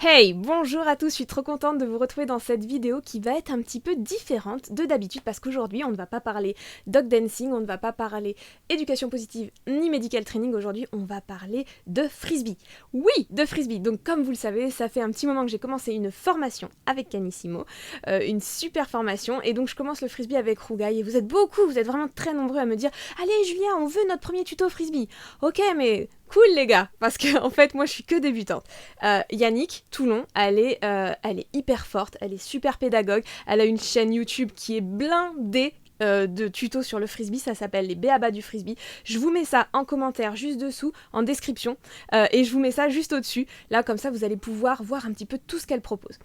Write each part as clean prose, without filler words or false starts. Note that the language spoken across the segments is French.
Hey, bonjour à tous, je suis trop contente de vous retrouver dans cette vidéo qui va être un petit peu différente de d'habitude parce qu'aujourd'hui on ne va pas parler dog dancing, on ne va pas parler éducation positive ni medical training, aujourd'hui on va parler de frisbee. Oui, de frisbee, donc comme vous le savez, ça fait un petit moment que j'ai commencé une formation avec Canissimo, une super formation, et donc je commence le frisbee avec Rougaï et vous êtes beaucoup, vous êtes vraiment très nombreux à me dire « Allez Julia, on veut notre premier tuto frisbee !» Ok, mais cool les gars, parce que en fait moi je suis que débutante. Yannick Toulon, elle est hyper forte, elle est super pédagogue, elle a une chaîne YouTube qui est blindée de tutos sur le frisbee, ça s'appelle les B.A.B.A. du frisbee. Je vous mets ça en commentaire juste dessous, en description, et je vous mets ça juste au-dessus. Là, comme ça, vous allez pouvoir voir un petit peu tout ce qu'elle propose.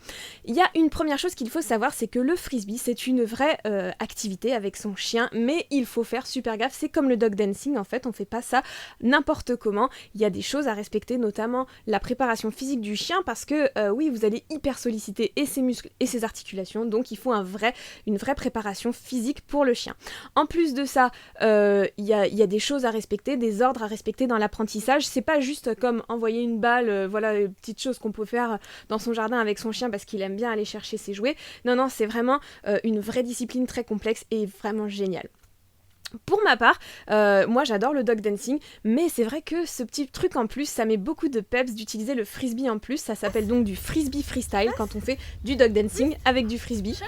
Il y a une première chose qu'il faut savoir, c'est que le frisbee, c'est une vraie activité avec son chien, mais il faut faire super gaffe. C'est comme le dog dancing, en fait, on fait pas ça n'importe comment. Il y a des choses à respecter, notamment la préparation physique du chien, parce que oui, vous allez hyper solliciter et ses muscles et ses articulations, donc il faut une vraie préparation physique pour le chien. En plus de ça, il y a des choses à respecter, des ordres à respecter dans l'apprentissage. C'est pas juste comme envoyer une balle, voilà, une petite chose qu'on peut faire dans son jardin avec son chien parce qu'il aime bien aller chercher ses jouets. Non, non, c'est vraiment une vraie discipline très complexe et vraiment géniale. Pour ma part, moi j'adore le dog dancing, mais c'est vrai que ce petit truc en plus, ça met beaucoup de peps d'utiliser le frisbee en plus. Ça s'appelle donc du frisbee freestyle quand on fait du dog dancing avec du frisbee.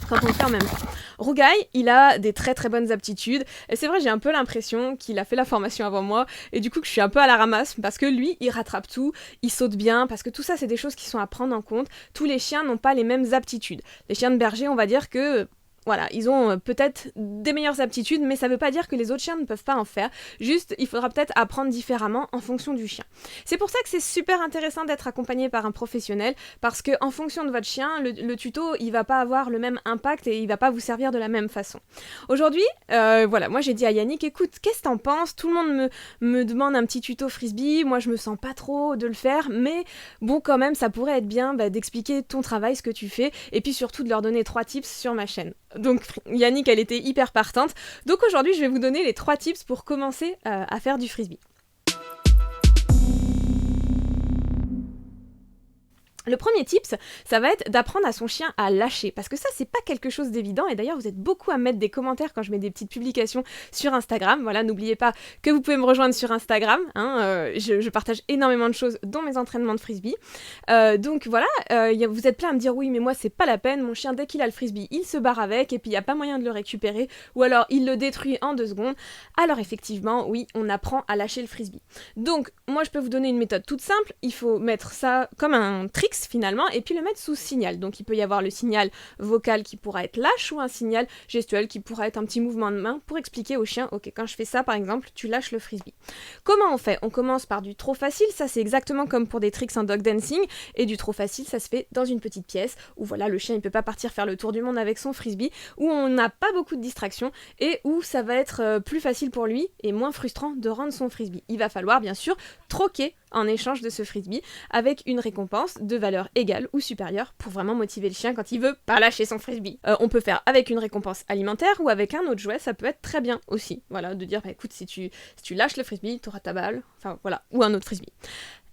Quand on le fait en même temps. Rougaï, il a des très très bonnes aptitudes, et c'est vrai, j'ai un peu l'impression qu'il a fait la formation avant moi, et du coup que je suis un peu à la ramasse, parce que lui, il rattrape tout, il saute bien, parce que tout ça, c'est des choses qui sont à prendre en compte. Tous les chiens n'ont pas les mêmes aptitudes. Les chiens de berger, on va dire que voilà, ils ont peut-être des meilleures aptitudes, mais ça veut pas dire que les autres chiens ne peuvent pas en faire. Juste, il faudra peut-être apprendre différemment en fonction du chien. C'est pour ça que c'est super intéressant d'être accompagné par un professionnel, parce que en fonction de votre chien, le tuto, il va pas avoir le même impact et il va pas vous servir de la même façon. Aujourd'hui, voilà, moi j'ai dit à Yannick, écoute, qu'est-ce que t'en penses? Tout le monde me demande un petit tuto frisbee, moi je me sens pas trop de le faire, mais bon, quand même, ça pourrait être bien d'expliquer ton travail, ce que tu fais, et puis surtout de leur donner 3 tips sur ma chaîne. Donc Yannick, elle était hyper partante. Donc aujourd'hui, je vais vous donner les 3 tips pour commencer à faire du frisbee. Le premier tips, ça va être d'apprendre à son chien à lâcher, parce que ça, c'est pas quelque chose d'évident, et d'ailleurs, vous êtes beaucoup à mettre des commentaires quand je mets des petites publications sur Instagram. Voilà, n'oubliez pas que vous pouvez me rejoindre sur Instagram, hein, je partage énormément de choses, dont mes entraînements de frisbee. Donc voilà, vous êtes plein à me dire, oui, mais moi, c'est pas la peine, mon chien, dès qu'il a le frisbee, il se barre avec, et puis il n'y a pas moyen de le récupérer, ou alors il le détruit en 2 secondes. Alors effectivement, oui, on apprend à lâcher le frisbee. Donc, moi, je peux vous donner une méthode toute simple, il faut mettre ça comme un tricks, finalement, et puis le mettre sous signal. Donc il peut y avoir le signal vocal qui pourra être lâche ou un signal gestuel qui pourra être un petit mouvement de main pour expliquer au chien, ok, quand je fais ça par exemple, tu lâches le frisbee. Comment on fait? On commence par du trop facile, ça c'est exactement comme pour des tricks en dog dancing, et du trop facile ça se fait dans une petite pièce où voilà, le chien il peut pas partir faire le tour du monde avec son frisbee, où on n'a pas beaucoup de distractions et où ça va être plus facile pour lui et moins frustrant de rendre son frisbee. Il va falloir bien sûr troquer en échange de ce frisbee avec une récompense de valeur égale ou supérieure pour vraiment motiver le chien quand il veut pas lâcher son frisbee. On peut faire avec une récompense alimentaire ou avec un autre jouet, ça peut être très bien aussi. Voilà, de dire bah écoute, si tu lâches le frisbee, t'auras ta balle, enfin voilà, ou un autre frisbee.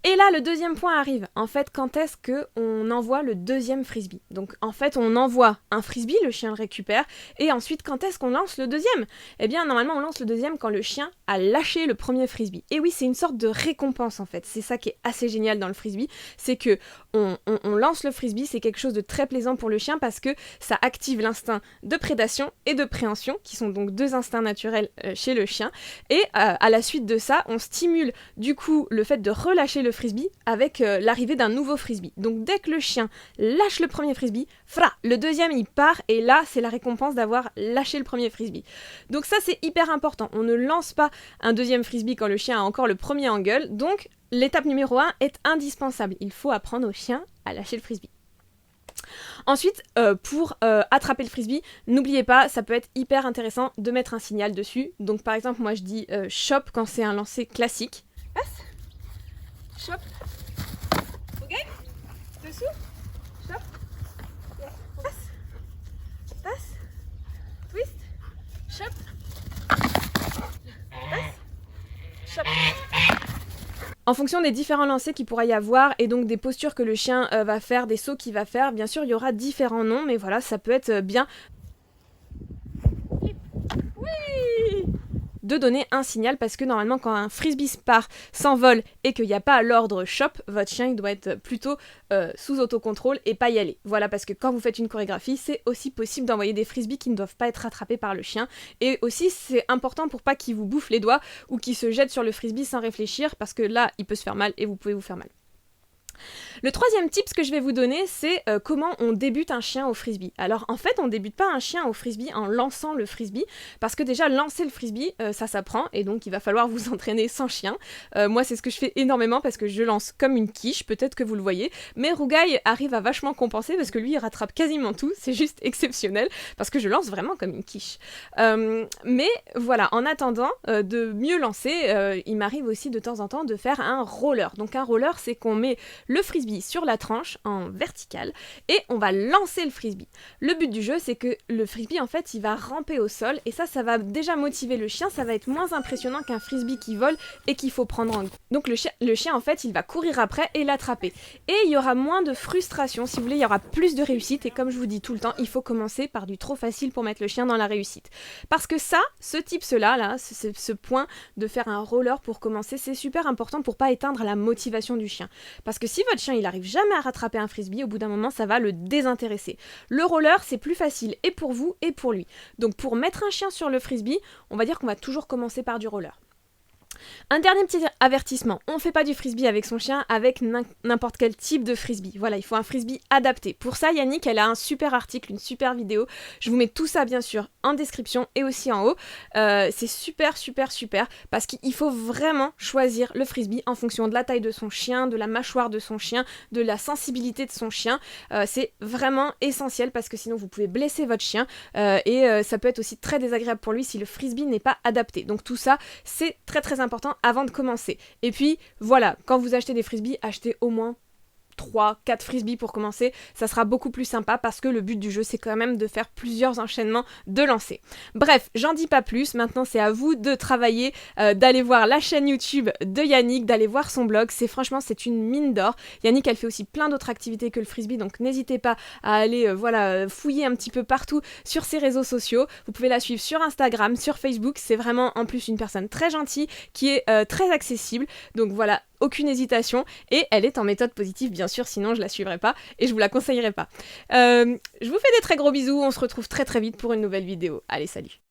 Et là, le deuxième point arrive. En fait, quand est-ce qu'on envoie le deuxième frisbee? Donc, en fait, on envoie un frisbee, le chien le récupère, et ensuite, quand est-ce qu'on lance le deuxième? Eh bien, normalement, on lance le deuxième quand le chien a lâché le premier frisbee. Et oui, c'est une sorte de récompense, en fait. C'est ça qui est assez génial dans le frisbee, c'est que on lance le frisbee, c'est quelque chose de très plaisant pour le chien parce que ça active l'instinct de prédation et de préhension, qui sont donc 2 instincts naturels chez le chien. Et à la suite de ça, on stimule du coup le fait de relâcher le frisbee avec l'arrivée d'un nouveau frisbee. Donc dès que le chien lâche le premier frisbee, le deuxième il part et là c'est la récompense d'avoir lâché le premier frisbee. Donc ça c'est hyper important, on ne lance pas un deuxième frisbee quand le chien a encore le premier en gueule, donc l'étape numéro 1 est indispensable, il faut apprendre au chien à lâcher le frisbee. Ensuite, pour attraper le frisbee, n'oubliez pas, ça peut être hyper intéressant de mettre un signal dessus. Donc par exemple, moi je dis chop quand c'est un lancer classique. Passe. Chop. Ok. Dessous. Chop. Passe. Passe. Twist. Chop. Passe. Chop. En fonction des différents lancers qu'il pourra y avoir et donc des postures que le chien va faire, des sauts qu'il va faire, bien sûr il y aura différents noms, mais voilà, ça peut être bien de donner un signal parce que normalement quand un frisbee part, s'envole et qu'il n'y a pas l'ordre chop, votre chien il doit être plutôt sous autocontrôle et pas y aller. Voilà, parce que quand vous faites une chorégraphie, c'est aussi possible d'envoyer des frisbees qui ne doivent pas être rattrapés par le chien. Et aussi c'est important pour pas qu'il vous bouffe les doigts ou qu'il se jette sur le frisbee sans réfléchir parce que là il peut se faire mal et vous pouvez vous faire mal. Le troisième tip que je vais vous donner, c'est comment on débute un chien au frisbee. Alors en fait, on débute pas un chien au frisbee en lançant le frisbee, parce que déjà lancer le frisbee, ça s'apprend, et donc il va falloir vous entraîner sans chien. Moi, c'est ce que je fais énormément parce que je lance comme une quiche, peut-être que vous le voyez, mais Rougail arrive à vachement compenser parce que lui, il rattrape quasiment tout, c'est juste exceptionnel, parce que je lance vraiment comme une quiche. Mais voilà, en attendant de mieux lancer, il m'arrive aussi de temps en temps de faire un roller. Donc un roller, c'est qu'on met le frisbee sur la tranche en verticale et on va lancer le frisbee. Le but du jeu, c'est que le frisbee en fait il va ramper au sol et ça va déjà motiver le chien, ça va être moins impressionnant qu'un frisbee qui vole et qu'il faut prendre en gros. Donc le chien en fait il va courir après et l'attraper et il y aura moins de frustration, si vous voulez il y aura plus de réussite et comme je vous dis tout le temps il faut commencer par du trop facile pour mettre le chien dans la réussite. Parce que ça, ce point de faire un roller pour commencer, c'est super important pour pas éteindre la motivation du chien. Parce que si votre chien il arrive jamais à rattraper un frisbee, au bout d'un moment ça va le désintéresser. Le roller c'est plus facile et pour vous et pour lui. Donc pour mettre un chien sur le frisbee, on va dire qu'on va toujours commencer par du roller. Un dernier petit avertissement, on ne fait pas du frisbee avec son chien avec n'importe quel type de frisbee. Voilà, il faut un frisbee adapté. Pour ça, Yannick, elle a un super article, une super vidéo. Je vous mets tout ça bien sûr en description et aussi en haut. C'est super parce qu'il faut vraiment choisir le frisbee en fonction de la taille de son chien, de la mâchoire de son chien, de la sensibilité de son chien. C'est vraiment essentiel parce que sinon vous pouvez blesser votre chien et ça peut être aussi très désagréable pour lui si le frisbee n'est pas adapté. Donc tout ça, c'est très important avant de commencer. Et puis voilà, quand vous achetez des frisbees, achetez au moins 3-4 frisbees pour commencer, ça sera beaucoup plus sympa parce que le but du jeu c'est quand même de faire plusieurs enchaînements de lancers. Bref, j'en dis pas plus, maintenant c'est à vous de travailler, d'aller voir la chaîne YouTube de Yannick, d'aller voir son blog, c'est une mine d'or. Yannick elle fait aussi plein d'autres activités que le frisbee, donc n'hésitez pas à aller fouiller un petit peu partout sur ses réseaux sociaux. Vous pouvez la suivre sur Instagram, sur Facebook, c'est vraiment en plus une personne très gentille qui est très accessible, donc voilà, aucune hésitation et elle est en méthode positive bien sûr, sinon je la suivrai pas et je vous la conseillerais pas. Je vous fais des très gros bisous, on se retrouve très vite pour une nouvelle vidéo. Allez, salut!